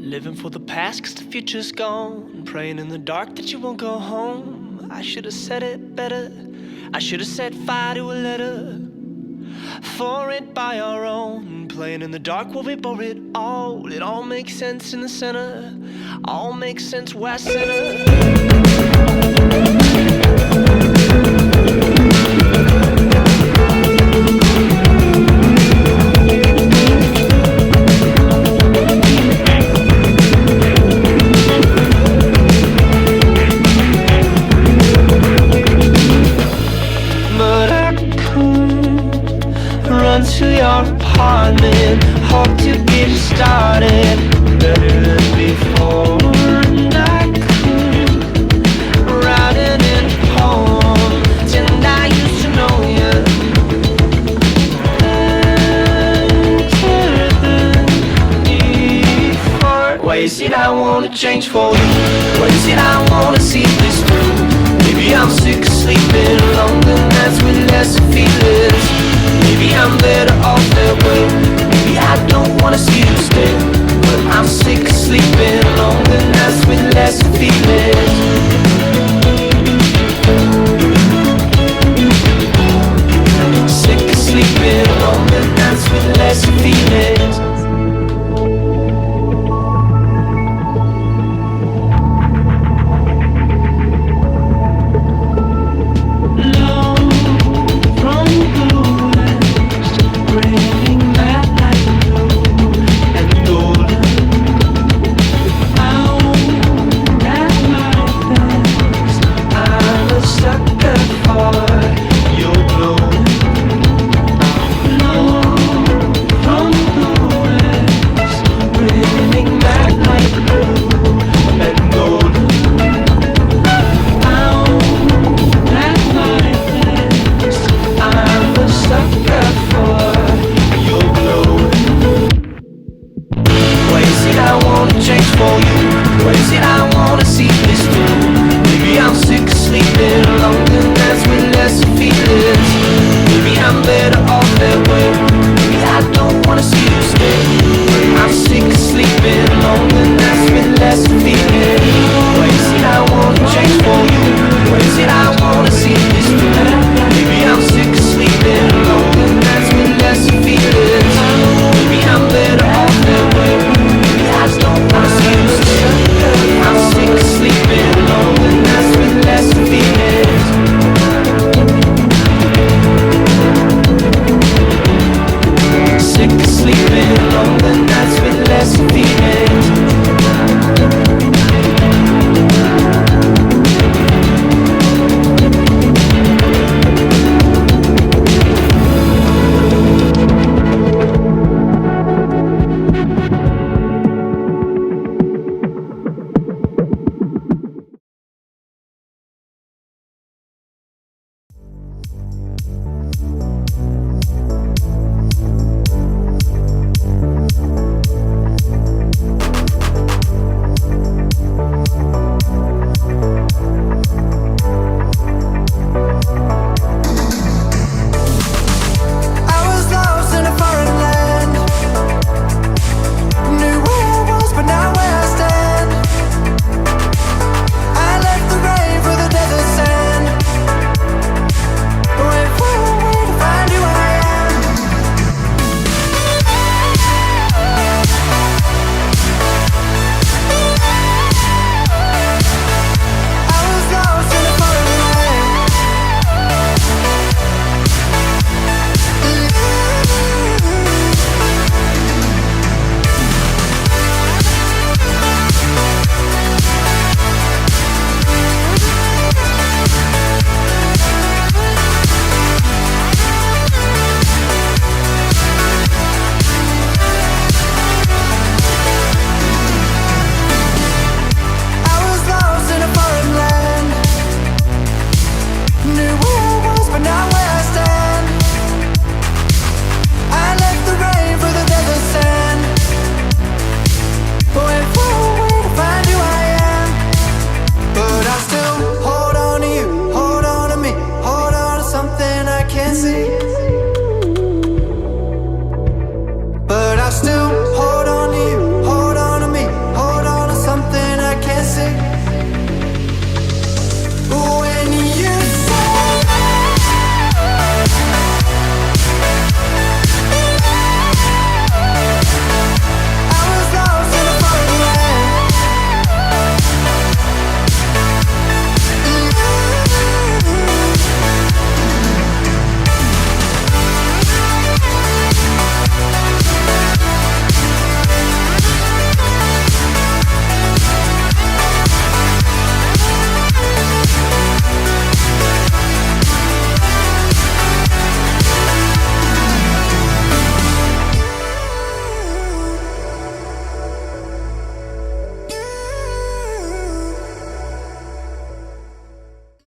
Living for the past cause the future's gone. Praying in the dark that you won't go home. I should have said it better. I should have set fire to a letter. For it by our own. Playing in the dark while we bore it all. It all makes sense in the center. All makes sense where center. To your apartment, hope to get you started better than before. And I could write it in a poem, and I used to know you better than before. Why is it I wanna change for you? Why is it I wanna see this through? Maybe I'm sick of sleeping longer nights with less feelings. Maybe I'm better off